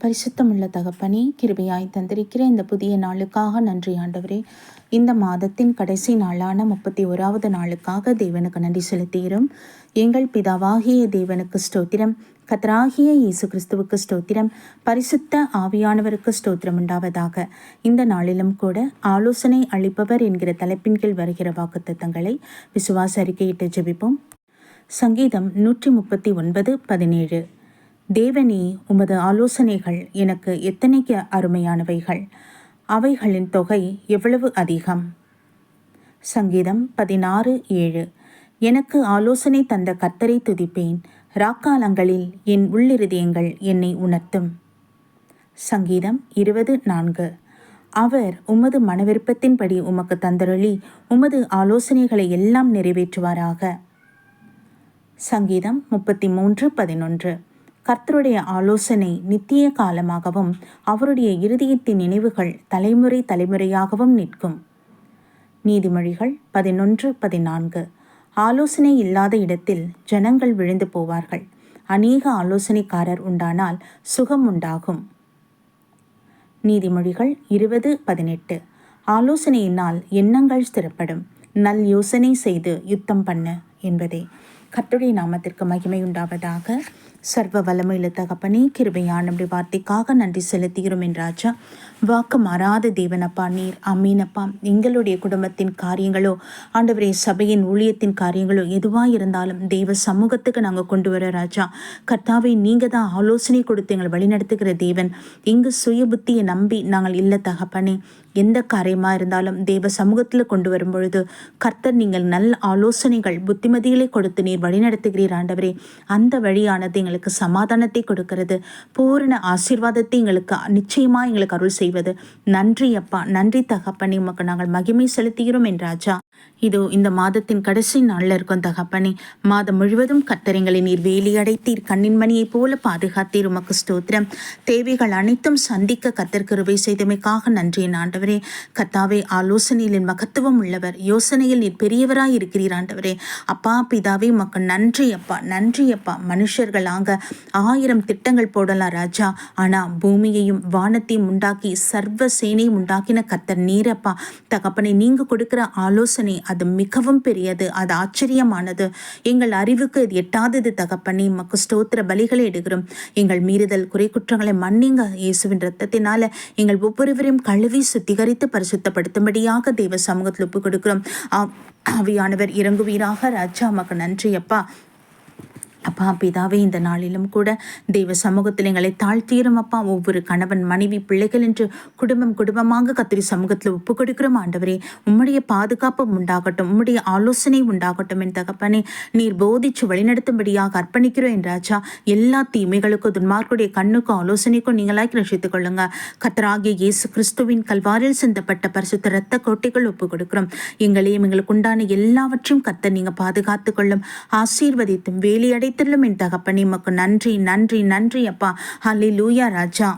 பரிசுத்தமுள்ள தகப்பனே, கிருபையாய் தந்திருக்கிற இந்த புதிய நாளுக்காக நன்றி ஆண்டவரே. இந்த மாதத்தின் கடைசி நாளான 31வது நாளுக்காக தேவனுக்கு நன்றி செலுத்துகிறோம். எங்கள் பிதாவாகிய தேவனுக்கு ஸ்தோத்திரம், கர்த்தராகிய இயேசு கிறிஸ்துவுக்கு ஸ்தோத்திரம், பரிசுத்த ஆவியானவருக்கு ஸ்தோத்திரம் உண்டாவதாக. இந்த நாளிலும் கூட ஆலோசனை அளிப்பவர் என்கிற தலைப்பின் கீழ் வருகிற வாக்குத்தத்தங்களை விசுவாச அறிக்கையிட்டு ஜெபிப்போம். சங்கீதம் 139:17. தேவனே, உமது ஆலோசனைகள் எனக்கு எத்தனைக்கு அருமையானவைகள், அவைகளின் தொகை எவ்வளவு அதிகம். சங்கீதம் 16:7. எனக்கு ஆலோசனை தந்த கர்த்தரை துதிப்பேன், ராக்காலங்களில் என் உள்ளிருதயங்கள் என்னை உணர்த்தும். சங்கீதம் 20:4. அவர் உமது மனவிருப்பத்தின்படி உமக்கு தந்தருளி உமது ஆலோசனைகளை எல்லாம் நிறைவேற்றுவாராக. சங்கீதம் 33:11. கர்த்தருடைய ஆலோசனை நித்திய காலமாகவும் அவருடைய இருதயத்தின் நினைவுகள் தலைமுறை தலைமுறையாகவும் நிற்கும். நீதிமொழிகள் 11:14. ஆலோசனை இல்லாத இடத்தில் ஜனங்கள் விழுந்து போவார்கள், அநேக ஆலோசனைக்காரர் உண்டானால் சுகம் உண்டாகும். நீதிமொழிகள் 20:18. ஆலோசனையினால் எண்ணங்கள் ஸ்திரப்படும், நல் யோசனை செய்து யுத்தம் பண்ணு என்பதே. கர்த்தருடைய நாமத்திற்கு மகிமை உண்டாவதாக. சர்வ வல்லமையுள்ள தகப்பனே, கிருபையான நம்முடைய வார்த்தைக்காக நன்றி செலுத்துகிறோம் என்றாச்சா. வாக்கு மாறாத தேவனப்பா நீர். அம்மீனப்பா, எங்களுடைய குடும்பத்தின் காரியங்களோ ஆண்டவரே, சபையின் ஊழியத்தின் காரியங்களோ எதுவாக இருந்தாலும் தெய்வ சமூகத்துக்கு நாங்கள் கொண்டு வர ராஜா. கர்த்தாவை, நீங்கள் தான் ஆலோசனை கொடுத்து எங்களை வழிநடத்துகிற தேவன். இங்கு சுய புத்தியை நம்பி நாங்கள் இல்லை தகப்பனே. எந்த காரியமாக இருந்தாலும் தெய்வ சமூகத்தில் கொண்டு வரும் பொழுது கர்த்தர் நீங்கள் நல்ல ஆலோசனைகள் புத்திமதிகளை கொடுத்து நீர் வழிநடத்துகிறீர் ஆண்டவரே. அந்த வழியானது எங்களுக்கு சமாதானத்தை கொடுக்கிறது, பூரண ஆசீர்வாதத்தை எங்களுக்கு நிச்சயமாக எங்களுக்கு அருள் செய்வது. நன்றி அப்பா, நன்றி தகப்பனே. உமக்கு நாங்கள் மகிமை செலுத்துகிறோம் என்றாச்சா. இதோ இந்த மாதத்தின் கடைசி நாளில் இருக்கும் தகப்பனே. மாதம் முழுவதும் கர்த்தரைங்களை நீர் வேலி அடைத்தீர், கண்ணின் மணியை போல பாதுகாத்தீர். உமக்கு ஸ்தோத்திரம். தேவைகள் அனைத்தும் சந்திக்க கர்த்தர் கிருபை செய்தமைக்காக நன்றி ஆண்டவரே. கர்த்தாவே, ஆலோசனையில் மகத்துவம் உள்ளவர், யோசனையில் நீர் பெரியவராய் இருக்கிறீர் ஆண்டவரே. அப்பா பிதாவே, உமக்கு நன்றி அப்பா, நன்றி அப்பா. மனுஷர்களாக 1000 திட்டங்கள் போடலாம் ராஜா, ஆனால் பூமியையும் வானத்தையும் உண்டாக்கி சர்வ சேனையும் உண்டாக்கின கர்த்தர் நீரப்பா தகப்பனை. நீங்க கொடுக்கிற ஆலோசனை அது மிகவும் பெரியது, அது ஆச்சரியமானது, எங்கள் அறிவுக்கு இது எட்டாதது தகப்பனே. மக்கு ஸ்தோத்திர பலிகளை எடுக்கிறோம். எங்கள் மீறுதல் குறை குற்றங்களை மன்னிங்க இயேசுவின் இரத்தத்தினால எங்கள் ஒவ்வொருவரையும் கழுவி சுத்திகரித்து பரிசுத்தப்படுத்தும்படியாக தெய்வ சமூகத்தில் ஒப்புக் கொடுக்கிறோம். ஆவியானவர் இறங்குவீராக ராஜா. மக்கு நன்றி அப்பா. அப்பா பிதாவே, இந்த நாளிலும் கூட தெய்வ சமூகத்தில் எங்களை தாழ்த்தீரும் அப்பா. ஒவ்வொரு கணவன் மனைவி பிள்ளைகள் என்று குடும்பமாக கத்திரி சமூகத்தில் ஒப்பு கொடுக்கிறோம் ஆண்டவரே. உம்முடைய பாதுகாப்பு உண்டாகட்டும், உம்முடைய ஆலோசனை உண்டாகட்டும் என் தகப்பனே. நீர் போதிச்சு வழிநடத்தும்படியாக அர்ப்பணிக்கிறோம் என்றாச்சா. எல்லா தீமைகளுக்கும் துன்மார்க்குடைய கண்ணுக்கும் ஆலோசனைக்கும் நீங்களாய் ரட்சித்துக் கொள்ளுங்க. கர்த்தராகிய இயேசு கிறிஸ்துவின் கல்வாரில் சிந்தப்பட்ட பரிசுத்த இரத்த கோட்டைகள் ஒப்பு கொடுக்கிறோம். எங்களையும் எங்களுக்கு உண்டான எல்லாவற்றையும் கர்த்தர் நீங்க பாதுகாத்து கொள்ளும், ஆசீர்வதித்தும் வேலையடை என் தகப்பனே. மக்கு நன்றி நன்றி நன்றி அப்பா. ஹல்லேலூயா ராஜா.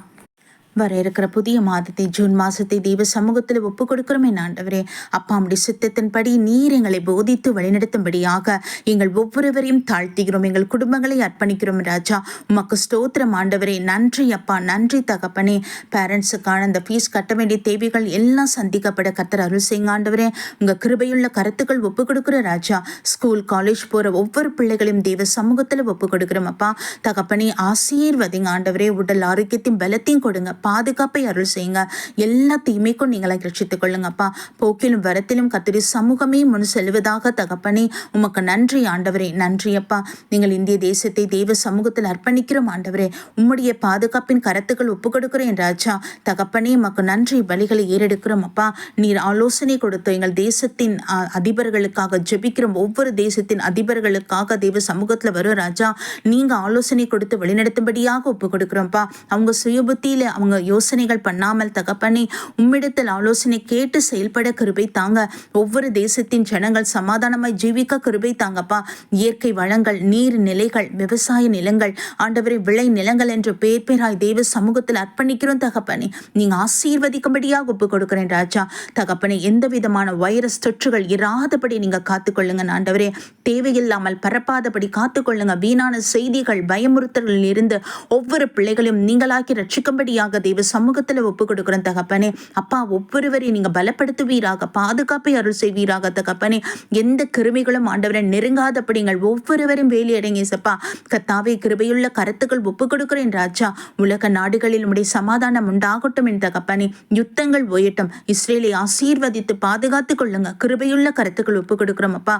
வர இருக்கிற புதிய மாதத்தை, ஜூன் மாதத்தை தெய்வ சமூகத்தில் ஒப்பு கொடுக்கிறோம் என் ஆண்டவரே. அப்பா, நம்முடைய சித்தத்தின்படி நீர் எங்களை போதித்து வழிநடத்தும்படியாக எங்கள் ஒவ்வொருவரையும் தாழ்த்துகிறோம், எங்கள் குடும்பங்களை அர்ப்பணிக்கிறோம் ராஜா. உமக்கு ஸ்தோத்திரம் ஆண்டவரே. நன்றி அப்பா, நன்றி தகப்பனே. பேரண்ட்ஸுக்கான அந்த ஃபீஸ் கட்ட வேண்டிய தேவைகள் எல்லாம் சந்திக்கப்பட கர்த்தர் அருள் செய்யுங்க ஆண்டவரே. உங்கள் கிருபையுள்ள கருத்துக்கள் ஒப்பு கொடுக்குற ராஜா. ஸ்கூல் காலேஜ் போகிற ஒவ்வொரு பிள்ளைகளையும் தெய்வ சமூகத்தில் ஒப்பு கொடுக்குறோம் அப்பா தகப்பனே. ஆசீர்வதிங்க ஆண்டவரே. உடல் ஆரோக்கியத்தையும் பலத்தையும் கொடுங்க, பாதுகாப்பை அருள் செய்யுங்க. எல்லா தீமைக்கும் நீங்களை ரட்சித்துக் கொள்ளுங்கப்பா. போக்கிலும் வரத்திலும் கர்த்தருடைய சமூகமே முன் செல்வதாக தகப்பனே. உமக்கு நன்றி ஆண்டவரே. நன்றி அப்பா. நீங்கள் இந்திய தேசத்தை தெய்வ சமூகத்தில் அர்ப்பணிக்கிறோம் ஆண்டவரே. உம்முடைய பாதுகாப்பின் கருத்துக்கள் ஒப்பு கொடுக்கிறேன் ராஜா தகப்பனே. உமக்கு நன்றி. பலிகளை ஏறெடுக்கிறோம் அப்பா. நீர் ஆலோசனை கொடுத்து எங்கள் தேசத்தின் அதிபர்களுக்காக ஜெபிக்கிறோம். ஒவ்வொரு தேசத்தின் அதிபர்களுக்காக தெய்வ சமூகத்தில் வரும் ராஜா. நீங்க ஆலோசனை கொடுத்து வழிநடத்தும்படியாக ஒப்பு கொடுக்கிறோம்ப்பா. அவங்க சுயபுத்தியில அவங்க கொடுங்க. யோசனைகள் பண்ணாமல் தகப்பனே உம்மிடத்தில் ஆலோசனை கேட்டு செயல்பட கிருபை தாங்க. ஒவ்வொரு தேசத்தின் ஜனங்கள் சமாதானமாய் ஜீவிக்க கிருபை தாங்கப்பா. இயற்கை வளங்கள், நீர் நிலைகள், விவசாய நிலங்கள், ஆண்டவரே விளை நிலங்கள் என்று பேர் பேராய் தேவ சமூகத்தில் அர்ப்பணிக்கிறோம் தகப்பனே. நீங்க ஆசீர்வதிக்கும்படியாக ஒப்பு கொடுக்கிறேன் ராஜா. தகப்பனே எந்த விதமான வைரஸ் தொற்றுகள் இராதபடி நீங்க காத்துக்கொள்ளுங்க ஆண்டவரே. தேவையில்லாமல் பரப்பாதபடி காத்துக்கொள்ளுங்க. வீணான செய்திகள், பயமுறுத்தலில் இருந்து ஒவ்வொரு பிள்ளைகளையும் நீங்களாக்கி ரட்சிக்கும்படியாக தெய்வ சமூகத்தில் ஒப்பு கொடுக்கிறேன் தகப்பனே. அப்பா, ஒவ்வொருவரையும் நீங்க பலப்படுத்துவீராக, பாதுகாப்பை அருள் செய்வீராக தகப்பனே. எந்த கிருமிகளும் ஆண்டவரை நெருங்காதபடிங்கள் ஒவ்வொருவரும் வேலையடங்கி சப்பா. கத்தாவே கிருபையுள்ள கருத்துக்கள் ஒப்பு கொடுக்கிறேன் ராஜா. உலக நாடுகளில் உடைய சமாதானம் உண்டாகட்டும் என் தகப்பனே. யுத்தங்கள் ஓயட்டும். இஸ்ரேலை ஆசீர்வதித்து பாதுகாத்துக் கொள்ளுங்க. கிருபையுள்ள கருத்துக்கள் ஒப்பு கொடுக்கிறோம் அப்பா.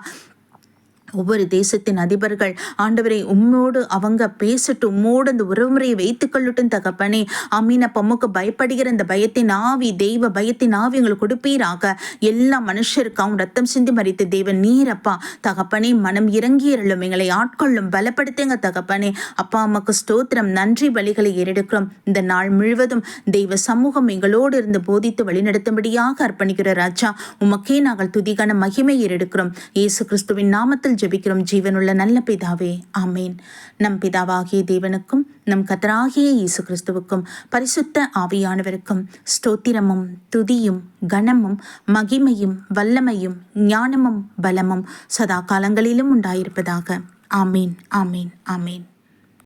ஒவ்வொரு தேசத்தின் அதிபர்கள் ஆண்டவரை உம்மோடு அவங்க பேசட்டும், உம்மோடு அந்த உறவுமுறையை வைத்துக் கொள்ளட்டும் தகப்பனே. அமீன பம்முக்கு பயப்படுகிற இந்த பயத்தின் ஆவி, தெய்வ பயத்தின் ஆவி உங்களுக்கு கொடுப்பீராக. எல்லா மனுஷருக்காகவும் ரத்தம் சிந்தி மறித்த தெய்வ நீரப்பா தகப்பனே. மனம் இறங்கியருளும், எங்களை ஆட்கொள்ளும், பலப்படுத்துங்க தகப்பனே. அப்பா அம்மாக்கு ஸ்தோத்திரம், நன்றி பலிகளை ஏறெடுக்கிறோம். இந்த நாள் முழுவதும் தெய்வ சமூகம் எங்களோடு இருந்து போதித்து வழிநடத்தும்படியாக அர்ப்பணிக்கிற ராஜா. உமக்கே நாங்கள் துதிகான மகிமை ஏறெடுக்கிறோம். இயேசு கிறிஸ்துவின் நாமத்தில் ஜெபிக்கிறோம் ஜீவனுள்ள நல்ல பிதாவே, ஆமேன். நம் பிதாவாகிய தேவனுக்கும் நம் கர்த்தராகிய இயேசு கிறிஸ்துவுக்கும் பரிசுத்த ஆவியானவருக்கும் ஸ்தோத்திரமும் துதியும் கனமும் மகிமையும் வல்லமையும் ஞானமும் பலமும் சதா காலங்களிலும் உண்டாயிருப்பதாக. ஆமேன், ஆமேன், ஆமேன்.